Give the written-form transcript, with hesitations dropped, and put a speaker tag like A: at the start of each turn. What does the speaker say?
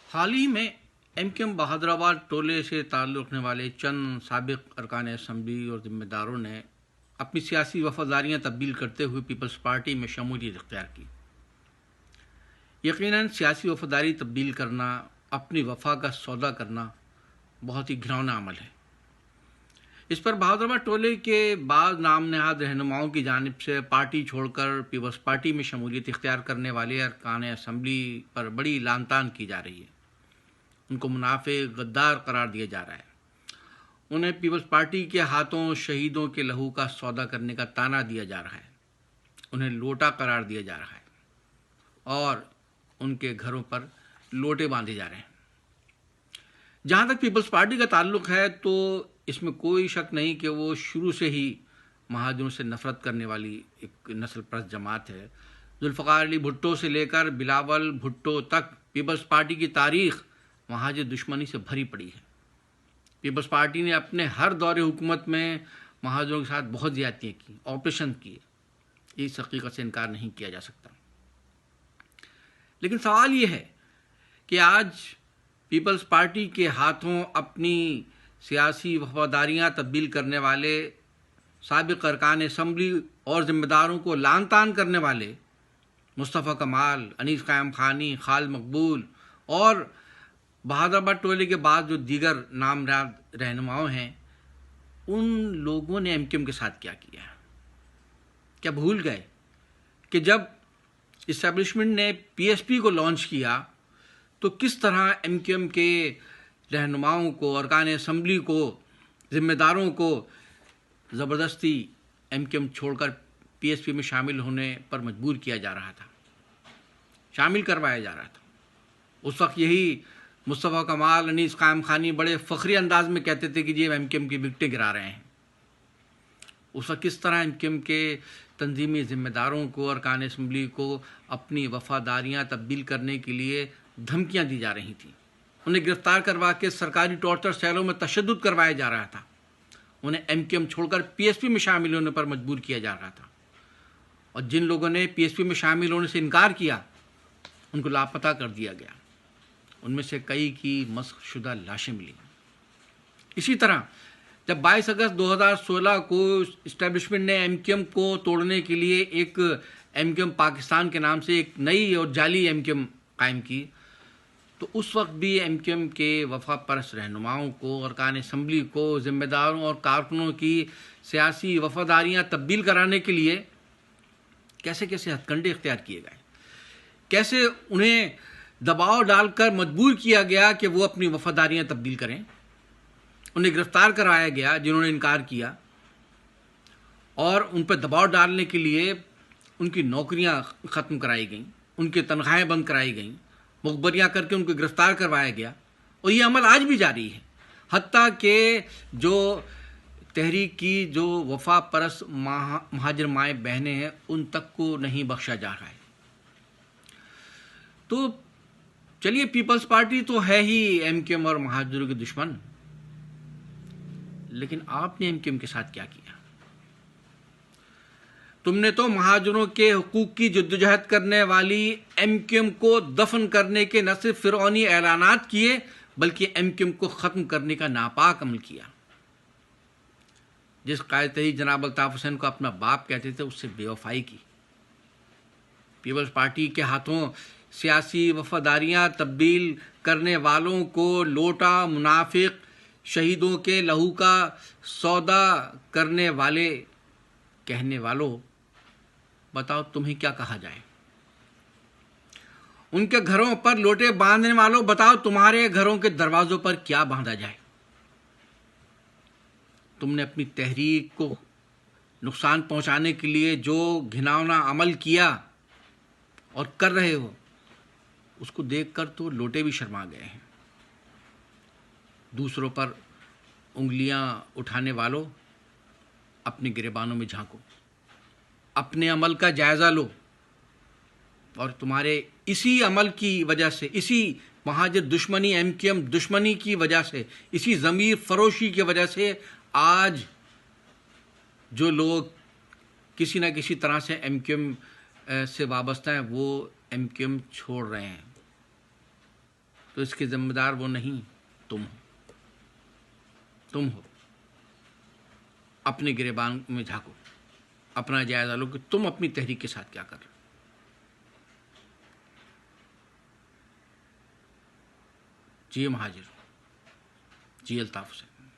A: حال ہی میں M Q M Bahadurabad ٹولے سے تعلق رکھنے والے چند سابق ارکان اسمبلی اور ذمہ داروں نے اپنی سیاسی وفاداریاں تبدیل کرتے ہوئے پیپلز پارٹی میں شمولیت اختیار کی۔ یقیناً سیاسی وفاداری تبدیل کرنا، اپنی وفا کا سودا کرنا بہت ہی گھناؤنا عمل ہے۔ اس پر بہادرآباد ٹولے کے بعض نام نہاد رہنماؤں کی جانب سے پارٹی چھوڑ کر پیپلز پارٹی میں شمولیت اختیار کرنے والے ارکان اسمبلی پر بڑی لعن طعن کی جا رہی ہے۔ ان کو منافق، غدار قرار دیا جا رہا ہے۔ انہیں پیپلز پارٹی کے ہاتھوں شہیدوں کے لہو کا سودا کرنے کا طعنہ دیا جا رہا ہے۔ انہیں لوٹا قرار دیا جا رہا ہے اور ان کے گھروں پر لوٹے باندھے جا رہے ہیں۔ جہاں تک پیپلز پارٹی کا تعلق ہے تو اس میں کوئی شک نہیں کہ وہ شروع سے ہی مہاجروں سے نفرت کرنے والی ایک نسل پرست جماعت ہے۔ ذوالفقار علی بھٹو سے لے کر بلاول بھٹو تک پیپلز پارٹی کی تاریخ مہاجر دشمنی سے بھری پڑی ہے۔ پیپلز پارٹی نے اپنے ہر دور حکومت میں مہاجروں کے ساتھ بہت زیادتیاں کی، آپریشن کیے، اس حقیقت سے انکار نہیں کیا جا سکتا۔ لیکن سوال یہ ہے کہ آج پیپلز پارٹی کے ہاتھوں اپنی سیاسی وفاداریاں تبدیل کرنے والے سابق ارکان اسمبلی اور ذمہ داروں کو لعن طعن کرنے والے مصطفیٰ کمال، انیس قیوم خانی، خالد مقبول اور بہادرآباد ٹولے کے بعد جو دیگر نامزد رہنماؤں ہیں، ان لوگوں نے ایم کیو ایم کے ساتھ کیا کیا؟ کیا بھول گئے کہ جب اسٹیبلشمنٹ نے پی ایس پی کو لانچ کیا تو کس طرح ایم کیو ایم کے رہنماؤں کو، ارکان اسمبلی کو، ذمہ داروں کو زبردستی ایم کیو ایم چھوڑ کر پی ایس پی میں شامل ہونے پر مجبور کیا جا رہا تھا، شامل کروایا جا رہا تھا۔ اس وقت یہی مصطفیٰ کمال، انیس قیوم خانی بڑے فخری انداز میں کہتے تھے کہ جی ایم کیو ایم کی وکٹیں گرا رہے ہیں۔ اس وقت کس طرح ایم کیو ایم کے تنظیمی ذمہ داروں کو، ارکان اسمبلی کو اپنی وفاداریاں تبدیل کرنے کے لیے دھمکیاں دی جا رہی تھیں، انہیں گرفتار کروا کے سرکاری ٹارچر سیلوں میں تشدد کروایا جا رہا تھا، انہیں ایم کیو ایم چھوڑ کر پی ایس پی میں شامل ہونے پر مجبور کیا جا رہا تھا، اور جن لوگوں نے پی ایس پی میں شامل ہونے سے انکار کیا ان کو لاپتہ کر دیا گیا۔ ان میں سے کئی کی مسخ شدہ لاشیں ملیں۔ اسی طرح جب 22 اگست 2016 کو اسٹیبلشمنٹ نے ایم کیو ایم کو توڑنے کے لیے ایک ایم کیو ایم پاکستان کے نام سے ایک نئی اور جعلی ایم کیو ایم قائم کی، تو اس وقت بھی ایم کیو ایم کے وفا پرست رہنماؤں کو، ارکان اسمبلی کو، ذمہ داروں اور کارکنوں کی سیاسی وفاداریاں تبدیل کرانے کے لیے کیسے کیسے ہتھ کنڈے اختیار کیے گئے، کیسے انہیں دباؤ ڈال کر مجبور کیا گیا کہ وہ اپنی وفاداریاں تبدیل کریں، انہیں گرفتار کرایا گیا جنہوں نے انکار کیا، اور ان پہ دباؤ ڈالنے کے لیے ان کی نوکریاں ختم کرائی گئیں، ان کی تنخواہیں بند کرائی گئیں، مخبریاں کر کے ان کو گرفتار کروایا گیا، اور یہ عمل آج بھی جاری ہے۔ حتیٰ کہ جو تحریک کی جو وفا پرست مہاجر مائیں بہنیں ہیں ان تک کو نہیں بخشا جا رہا ہے۔ تو چلیے، پیپلز پارٹی تو ہے ہی ایم کیو ایم اور مہاجروں کے دشمن، لیکن آپ نے ایم کیو ایم کے ساتھ کیا کیا؟ تم نے تو مہاجروں کے حقوق کی جدوجہد کرنے والی ایم کیو ایم کو دفن کرنے کے نہ صرف فرعونی اعلانات کیے بلکہ ایم کیو ایم کو ختم کرنے کا ناپاک عمل کیا۔ جس قائد تحریک جناب الطاف حسین کو اپنا باپ کہتے تھے، اس سے بے وفائی کی۔ پیپلز پارٹی کے ہاتھوں سیاسی وفاداریاں تبدیل کرنے والوں کو لوٹا، منافق، شہیدوں کے لہو کا سودا کرنے والے کہنے والوں، بتاؤ تمہیں کیا کہا جائے؟ ان کے گھروں پر لوٹے باندھنے والوں، بتاؤ تمہارے گھروں کے دروازوں پر کیا باندھا جائے؟ تم نے اپنی تحریک کو نقصان پہنچانے کے لیے جو گھناؤنا عمل کیا اور کر رہے ہو، اس کو دیکھ کر تو لوٹے بھی شرما گئے ہیں۔ دوسروں پر انگلیاں اٹھانے والوں، اپنے گریبانوں میں جھانکو، اپنے عمل کا جائزہ لو، اور تمہارے اسی عمل کی وجہ سے، اسی مہاجر دشمنی، ایم کیو ایم دشمنی کی وجہ سے، اسی ضمیر فروشی کی وجہ سے آج جو لوگ کسی نہ کسی طرح سے ایم کیو ایم سے وابستہ ہیں وہ ایم کیو ایم چھوڑ رہے ہیں۔ تو اس کے ذمہ دار وہ نہیں، تم ہو. تم ہو. اپنے گریبان میں جھانکو، اپنا جائزہ لو کہ تم اپنی تحریک کے ساتھ کیا کر رہے ہو. جی مہاجر، جی الطاف حسین.